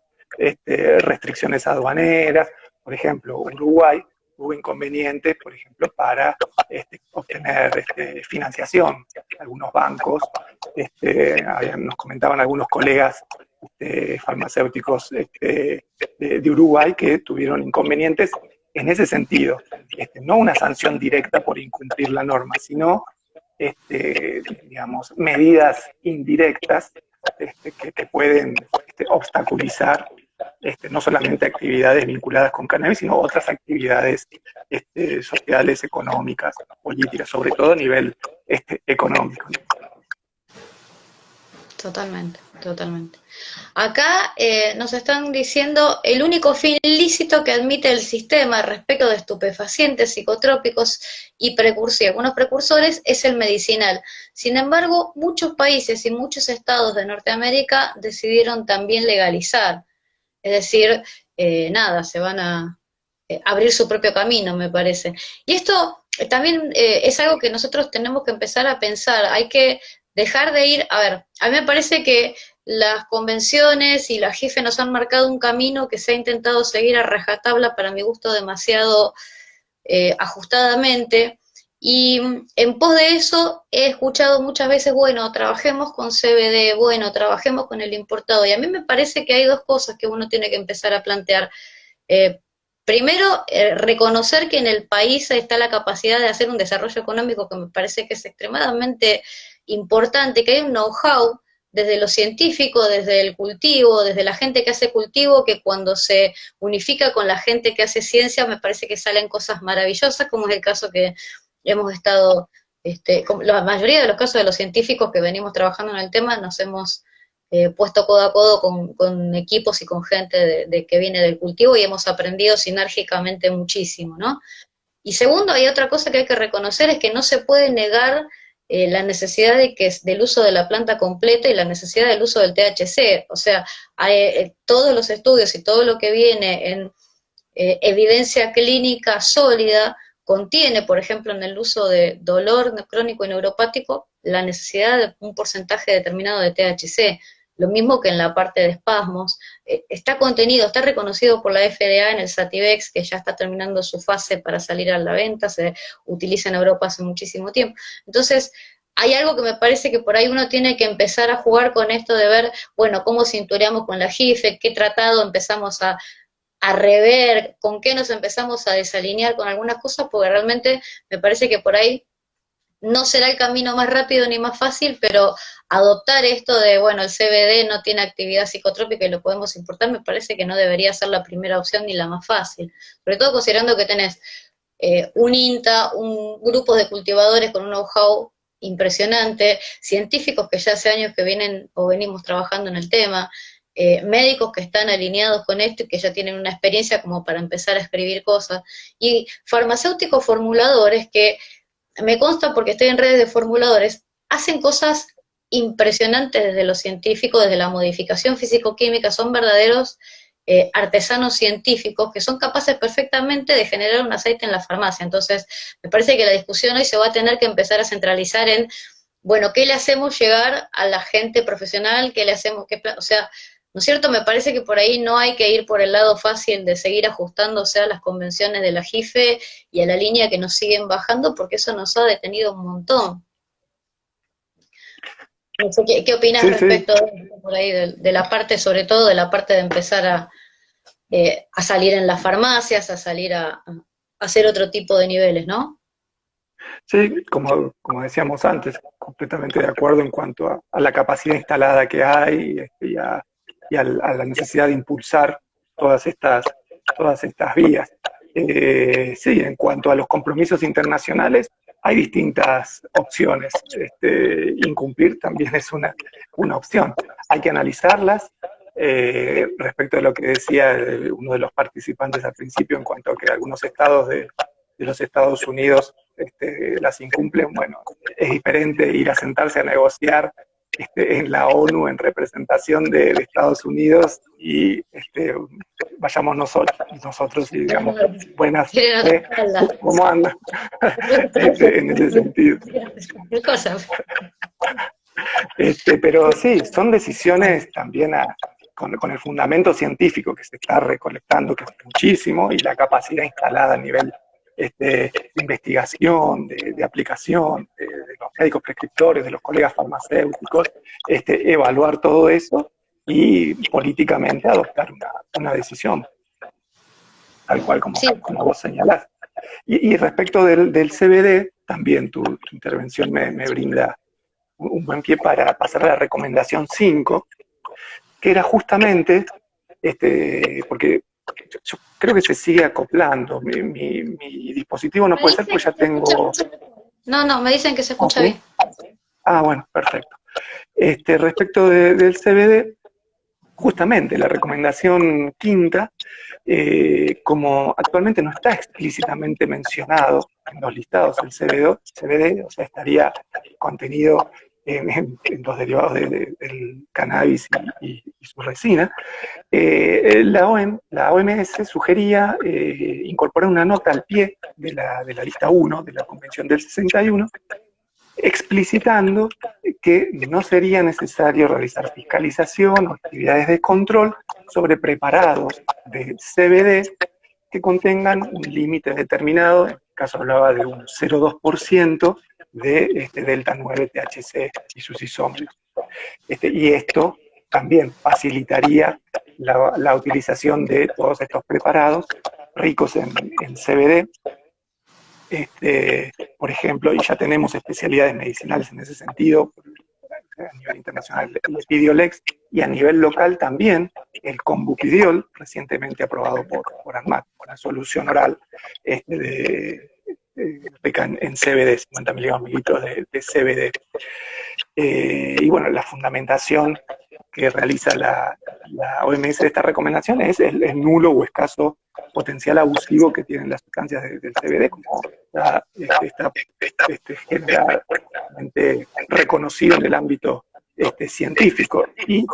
restricciones aduaneras. Por ejemplo, Uruguay hubo inconvenientes, por ejemplo, para obtener financiación. Algunos bancos, nos comentaban algunos colegas farmacéuticos de Uruguay que tuvieron inconvenientes en ese sentido, no una sanción directa por incumplir la norma, sino digamos, medidas indirectas que pueden obstaculizar no solamente actividades vinculadas con cannabis, sino otras actividades sociales, económicas, políticas, sobre todo a nivel económico. Totalmente, totalmente. Acá nos están diciendo el único fin lícito que admite el sistema respecto de estupefacientes, psicotrópicos y algunos precursores es el medicinal. Sin embargo, muchos países y muchos estados de Norteamérica decidieron también legalizar. Es decir, nada, se van a abrir su propio camino, me parece. Y esto también es algo que nosotros tenemos que empezar a pensar. Hay que dejar de ir, a ver, a mí me parece que las convenciones y la jefe nos han marcado un camino que se ha intentado seguir a rajatabla, para mi gusto demasiado ajustadamente, y en pos de eso he escuchado muchas veces, bueno, trabajemos con CBD, bueno, trabajemos con el importado, y a mí me parece que hay dos cosas que uno tiene que empezar a plantear. Eh, Primero, reconocer que en el país está la capacidad de hacer un desarrollo económico que me parece que es extremadamente importante, que hay un know-how desde lo científico, desde el cultivo, desde la gente que hace cultivo, que cuando se unifica con la gente que hace ciencia, me parece que salen cosas maravillosas, como es el caso que hemos estado, la mayoría de los casos de los científicos que venimos trabajando en el tema, nos hemos puesto codo a codo con equipos y con gente que viene del cultivo y hemos aprendido sinérgicamente muchísimo, ¿no? Y segundo, hay otra cosa que hay que reconocer, es que no se puede negar la necesidad del uso de la planta completa y la necesidad del uso del THC. O sea, todos los estudios y todo lo que viene en evidencia clínica sólida contiene, por ejemplo, en el uso de dolor crónico y neuropático, la necesidad de un porcentaje determinado de THC. Lo mismo que en la parte de espasmos, está contenido, está reconocido por la FDA en el Sativex, que ya está terminando su fase para salir a la venta, se utiliza en Europa hace muchísimo tiempo. Entonces, hay algo que me parece que por ahí uno tiene que empezar a jugar con esto de ver, bueno, cómo cintureamos con la JIFE, qué tratado empezamos a rever, con qué nos empezamos a desalinear con algunas cosas, porque realmente me parece que por ahí no será el camino más rápido ni más fácil, pero adoptar esto de, bueno, el CBD no tiene actividad psicotrópica y lo podemos importar, me parece que no debería ser la primera opción ni la más fácil. Sobre todo considerando que tenés un INTA, un grupo de cultivadores con un know-how impresionante, científicos que ya hace años que vienen o venimos trabajando en el tema, médicos que están alineados con esto y que ya tienen una experiencia como para empezar a escribir cosas, y farmacéuticos formuladores que me consta porque estoy en redes de formuladores, hacen cosas impresionantes desde lo científico, desde la modificación físico-química, son verdaderos artesanos científicos que son capaces perfectamente de generar un aceite en la farmacia. Entonces, me parece que la discusión hoy se va a tener que empezar a centralizar en, bueno, ¿qué le hacemos llegar a la gente profesional? ¿Qué le hacemos? O sea, ¿no es cierto? Me parece que por ahí no hay que ir por el lado fácil de seguir ajustándose a las convenciones de la JIFE y a la línea que nos siguen bajando, porque eso nos ha detenido un montón. No sé, ¿qué opinas Sí, sí. respecto de esto por ahí, de la parte, sobre todo de la parte de empezar a salir en las farmacias, a salir a hacer otro tipo de niveles, ¿no? Sí, como decíamos antes, completamente de acuerdo en cuanto a la capacidad instalada que hay a la necesidad de impulsar todas estas vías. Sí, en cuanto a los compromisos internacionales, hay distintas opciones. Incumplir también es una opción. Hay que analizarlas. Respecto a lo que decía uno de los participantes al principio en cuanto a que algunos estados de los Estados Unidos las incumplen, bueno, es diferente ir a sentarse a negociar en la ONU en representación de Estados Unidos y vayamos nosotros y digamos, buenas, Tienen otra espalda. ¿cómo anda? En ese sentido. ¿Qué cosa? Pero sí, son decisiones también con el fundamento científico que se está recolectando, que es muchísimo, y la capacidad instalada a nivel de investigación, de aplicación, de los médicos prescriptores, de los colegas farmacéuticos, evaluar todo eso y políticamente adoptar una decisión. tal cual como, Sí. como vos señalás. Y respecto del CBD, también tu intervención me brinda un buen pie para pasar a la recomendación 5, que era justamente, porque yo creo que se sigue acoplando. Mi dispositivo no Me puede ser dicen porque ya que se escucha tengo... mucho mejor. No, no, me dicen que se ¿Ah, escucha bien. sí? Ah, bueno, perfecto. Respecto del CBD, justamente la recomendación quinta, como actualmente no está explícitamente mencionado en los listados el CBD, o sea, estaría contenido en los derivados del cannabis y su resina, la OMS sugería incorporar una nota al pie de la lista 1 de la Convención del 61, explicitando que no sería necesario realizar fiscalización o actividades de control sobre preparados de CBD que contengan un límite determinado, en este caso hablaba de un 0,2% de delta 9 THC y sus isómeros. Y esto también facilitaría la utilización de todos estos preparados ricos en CBD, por ejemplo, y ya tenemos especialidades medicinales en ese sentido, a nivel internacional el Epidiolex, y a nivel local también el Combupidiol, recientemente aprobado por ANMAT, una solución oral rica en CBD, 50 mililitros de CBD. Y bueno, la fundamentación que realiza la OMS de esta recomendación es el nulo o escaso potencial abusivo que tienen las sustancias del CBD, como está generalmente reconocido en el ámbito científico, y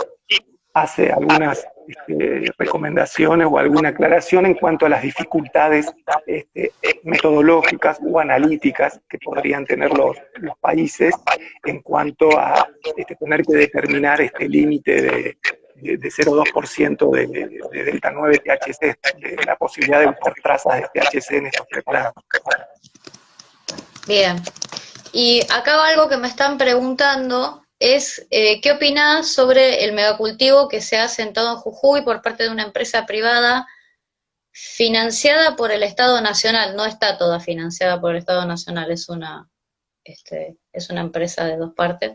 hace algunas recomendaciones o alguna aclaración en cuanto a las dificultades metodológicas o analíticas que podrían tener los países en cuanto a tener que determinar este límite de 0,2% de delta 9 THC, de la posibilidad de buscar trazas de THC en estos preparados. Bien. Y acá algo que me están preguntando es ¿qué opinás sobre el megacultivo que se ha asentado en Jujuy por parte de una empresa privada financiada por el Estado Nacional? No está toda financiada por el Estado Nacional, es una empresa de dos partes.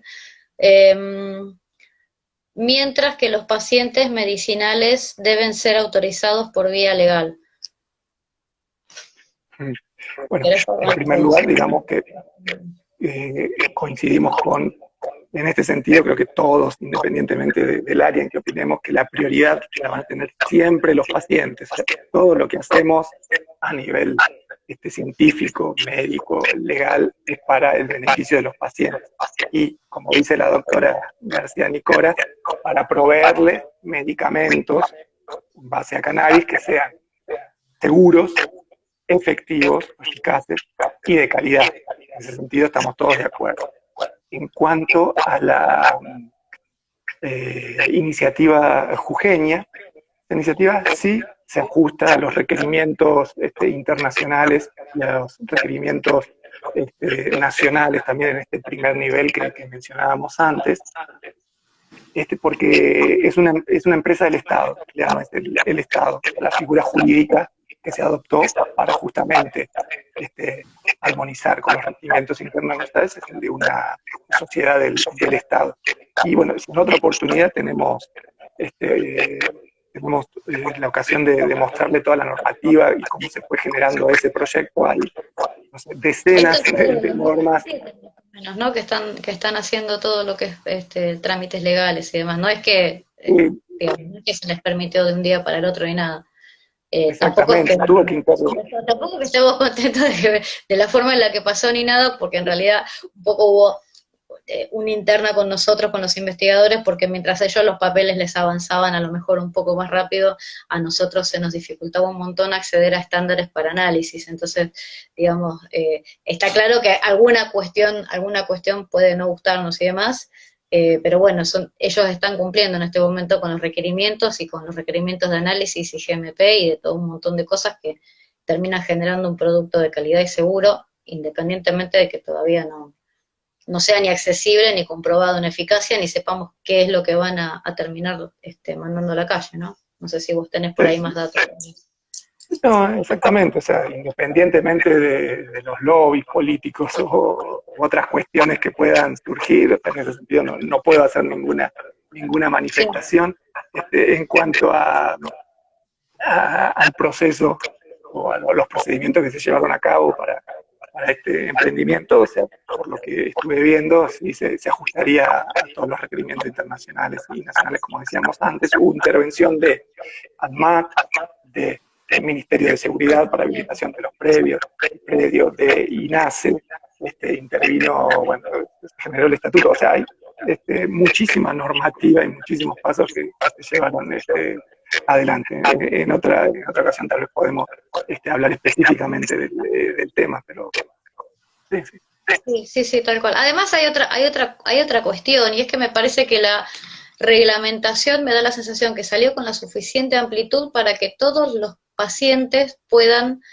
Mientras que los pacientes medicinales deben ser autorizados por vía legal. Bueno, en primer lugar, digamos que coincidimos en este sentido, creo que todos, independientemente del área en que opinemos, que la prioridad la van a tener siempre los pacientes. O sea, todo lo que hacemos a nivel científico, médico, legal, es para el beneficio de los pacientes. Y, como dice la doctora García Nicora, para proveerle medicamentos en base a cannabis que sean seguros, efectivos, eficaces y de calidad. En ese sentido estamos todos de acuerdo. En cuanto a la iniciativa jujeña, la iniciativa sí se ajusta a los requerimientos internacionales y a los requerimientos nacionales también en este primer nivel que mencionábamos antes, porque es una empresa del Estado, ya no es el Estado, la figura jurídica que se adoptó para justamente armonizar con los requerimientos internacionales es el de una sociedad del Estado. Y bueno, en otra oportunidad tenemos la ocasión de demostrarle toda la normativa y cómo se fue generando ese proyecto. Hay no sé, decenas de normas. Sí, menos, ¿no? Que están haciendo todo lo que es trámites legales y demás. No es que, digamos, no es que se les permitió de un día para el otro ni nada. Tampoco es Exactamente, tuvo que intervenir. tampoco que estemos contentos de la forma en la que pasó ni nada, porque en realidad un poco hubo una interna con nosotros, con los investigadores, porque mientras ellos los papeles les avanzaban a lo mejor un poco más rápido, a nosotros se nos dificultaba un montón acceder a estándares para análisis. Entonces, digamos, está claro que alguna cuestión puede no gustarnos y demás, pero bueno, ellos están cumpliendo en este momento con los requerimientos y con los requerimientos de análisis y GMP y de todo un montón de cosas que terminan generando un producto de calidad y seguro, independientemente de que todavía no sea ni accesible, ni comprobado en eficacia, ni sepamos qué es lo que van a terminar mandando a la calle, ¿no? No sé si vos tenés por ahí más datos. No, exactamente, o sea, independientemente de los lobbies políticos u otras cuestiones que puedan surgir, en ese sentido no puedo hacer ninguna Sí, manifestación en cuanto al proceso o a los procedimientos que se llevaron a cabo para este emprendimiento, o sea, por lo que estuve viendo, sí se ajustaría a todos los requerimientos internacionales y nacionales, como decíamos antes. Hubo intervención de ANMAT, del Ministerio de Seguridad para habilitación de los predios de INASE, intervino, bueno, generó el estatuto, o sea, hay muchísima normativa y muchísimos pasos que se llevaron adelante. En otra ocasión tal vez podemos hablar específicamente del tema, pero sí, sí. sí, sí, sí, tal cual. Además hay otra cuestión, y es que me parece que la reglamentación me da la sensación que salió con la suficiente amplitud para que todos los pacientes puedan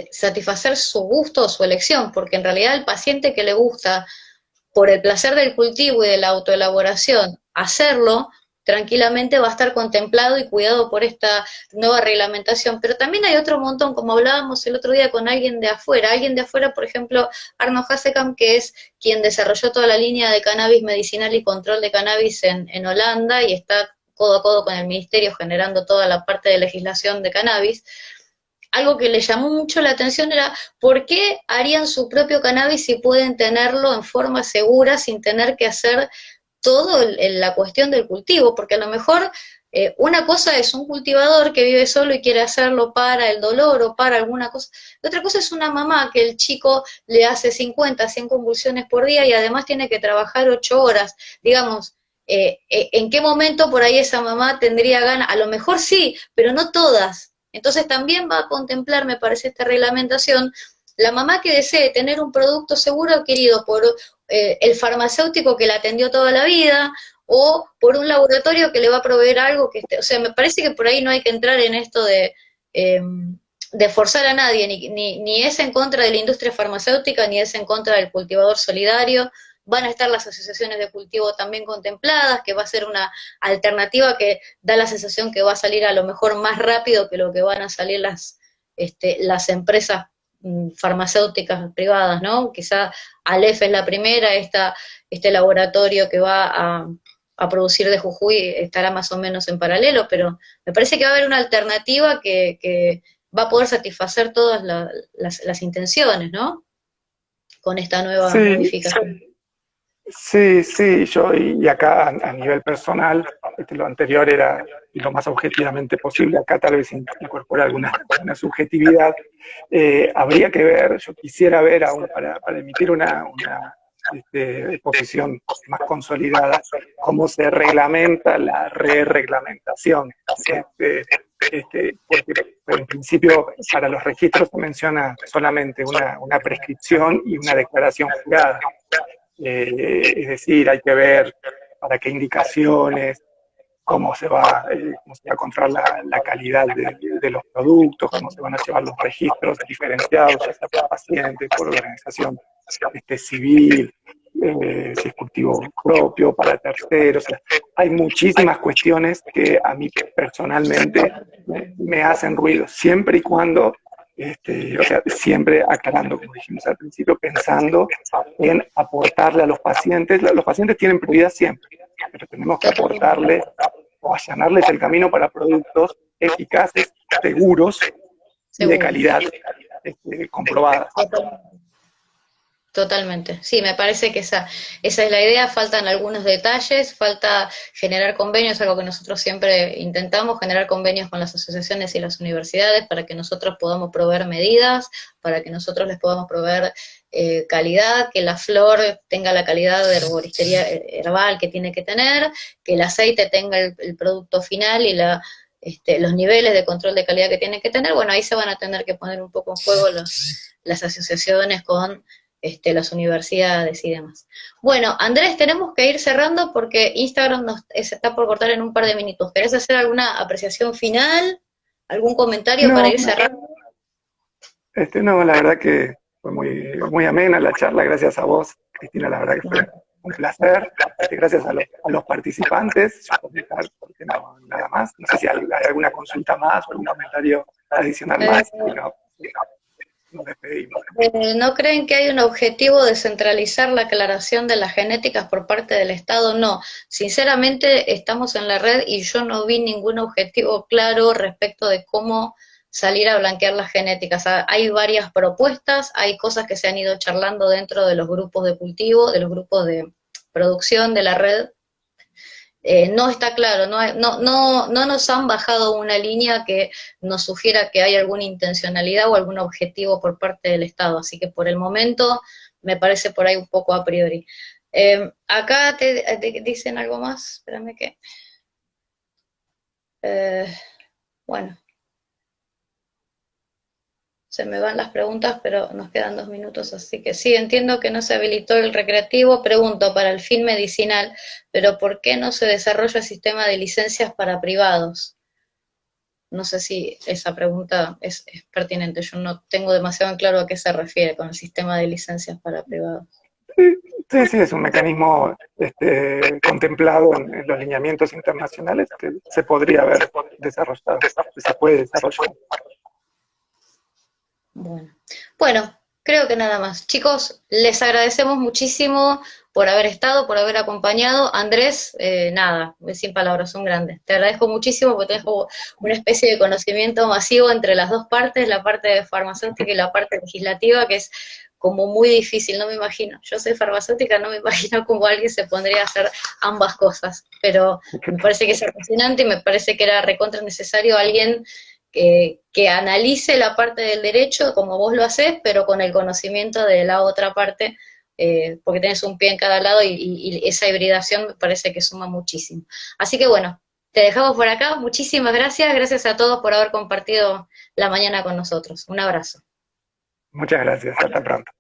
satisfacer su gusto o su elección, porque en realidad el paciente que le gusta por el placer del cultivo y de la autoelaboración hacerlo, tranquilamente va a estar contemplado y cuidado por esta nueva reglamentación. Pero también hay otro montón, como hablábamos el otro día con alguien de afuera, por ejemplo, Arno Hasekamp, que es quien desarrolló toda la línea de cannabis medicinal y control de cannabis en Holanda y está codo a codo con el ministerio generando toda la parte de legislación de cannabis. Algo que le llamó mucho la atención era por qué harían su propio cannabis si pueden tenerlo en forma segura sin tener que hacer todo la cuestión del cultivo, porque a lo mejor una cosa es un cultivador que vive solo y quiere hacerlo para el dolor o para alguna cosa, y otra cosa es una mamá que el chico le hace 50, 100 convulsiones por día y además tiene que trabajar 8 horas, digamos, ¿en qué momento por ahí esa mamá tendría ganas? A lo mejor sí, pero no todas. Entonces también va a contemplar, me parece, esta reglamentación, la mamá que desee tener un producto seguro adquirido por el farmacéutico que la atendió toda la vida o por un laboratorio que le va a proveer algo que esté. O sea, me parece que por ahí no hay que entrar en esto de forzar a nadie, ni es en contra de la industria farmacéutica, ni es en contra del cultivador solidario. Van a estar las asociaciones de cultivo también contempladas, que va a ser una alternativa que da la sensación que va a salir a lo mejor más rápido que lo que van a salir las empresas farmacéuticas privadas, ¿no? Quizá Aleph es la primera, este laboratorio que va a producir de Jujuy estará más o menos en paralelo, pero me parece que va a haber una alternativa que va a poder satisfacer todas las intenciones, ¿no? Con esta nueva Sí, modificación. sí, sí, y acá a nivel personal, lo anterior era lo más objetivamente posible, acá tal vez incorpora alguna subjetividad. Habría que ver, yo quisiera ver aún para emitir una posición más consolidada, cómo se reglamenta la re-reglamentación. Porque en principio para los registros se menciona solamente una prescripción y una declaración jurada. Es decir, hay que ver para qué indicaciones, cómo se va a controlar la calidad de los productos, cómo se van a llevar los registros diferenciados, ya sea por pacientes, por organización civil, si es cultivo propio, para terceros. O sea, hay muchísimas cuestiones que a mí personalmente me hacen ruido, siempre y cuando, o sea, siempre aclarando, como dijimos al principio, pensando en aportarle a los pacientes. Los pacientes tienen prioridad siempre, pero tenemos que aportarle o allanarles el camino para productos eficaces, seguros y de Seguro. calidad comprobada. Totalmente, sí, me parece que esa es la idea, faltan algunos detalles, falta generar convenios, algo que nosotros siempre intentamos, generar convenios con las asociaciones y las universidades para que nosotros podamos proveer medidas, para que nosotros les podamos proveer calidad, que la flor tenga la calidad de herboristería herbal que tiene que tener, que el aceite tenga el producto final y los niveles de control de calidad que tiene que tener. Bueno, ahí se van a tener que poner un poco en juego las asociaciones con las universidades y demás. Bueno, Andrés, tenemos que ir cerrando porque Instagram se está por cortar en un par de minutos. ¿Querés hacer alguna apreciación final? ¿Algún comentario para No, ir cerrando? no, la verdad que fue muy amena la charla, gracias a vos, Cristina, la verdad que fue un placer. Gracias a los participantes, yo por mi parte, porque no, nada más. No sé si hay alguna consulta más o algún comentario adicionar Eh, más y nos despedimos. ¿No creen que hay un objetivo de centralizar la aclaración de las genéticas por parte del Estado? No, sinceramente estamos en la red y yo no vi ningún objetivo claro respecto de cómo salir a blanquear las genéticas. Hay varias propuestas, hay cosas que se han ido charlando dentro de los grupos de cultivo, de los grupos de producción de la red. No está claro, no nos han bajado una línea que nos sugiera que hay alguna intencionalidad o algún objetivo por parte del Estado, así que por el momento me parece por ahí un poco a priori. Acá te dicen algo más, espérame que... Eh, bueno, se me van las preguntas, pero nos quedan 2 minutos, así que sí, entiendo que no se habilitó el recreativo, pregunto, para el fin medicinal, pero ¿por qué no se desarrolla el sistema de licencias para privados? No sé si esa pregunta es pertinente, yo no tengo demasiado en claro a qué se refiere con el sistema de licencias para privados. Sí, sí, sí, es un mecanismo contemplado en los lineamientos internacionales que se podría haber desarrollado, que se puede desarrollar. Bueno, bueno, creo que nada más. Chicos, les agradecemos muchísimo por haber estado, por haber acompañado. Andrés, nada, sin palabras, son grandes. Te agradezco muchísimo porque tenés como una especie de conocimiento masivo entre las dos partes, la parte farmacéutica y la parte legislativa, que es como muy difícil, no me imagino. Yo soy farmacéutica, no me imagino cómo alguien se pondría a hacer ambas cosas, pero me parece que es apasionante y me parece que era recontra necesario alguien que analice la parte del derecho como vos lo haces, pero con el conocimiento de la otra parte, porque tenés un pie en cada lado y esa hibridación me parece que suma muchísimo. Así que bueno, te dejamos por acá. Muchísimas gracias. Gracias a todos por haber compartido la mañana con nosotros. Un abrazo. Muchas gracias, hasta pronto.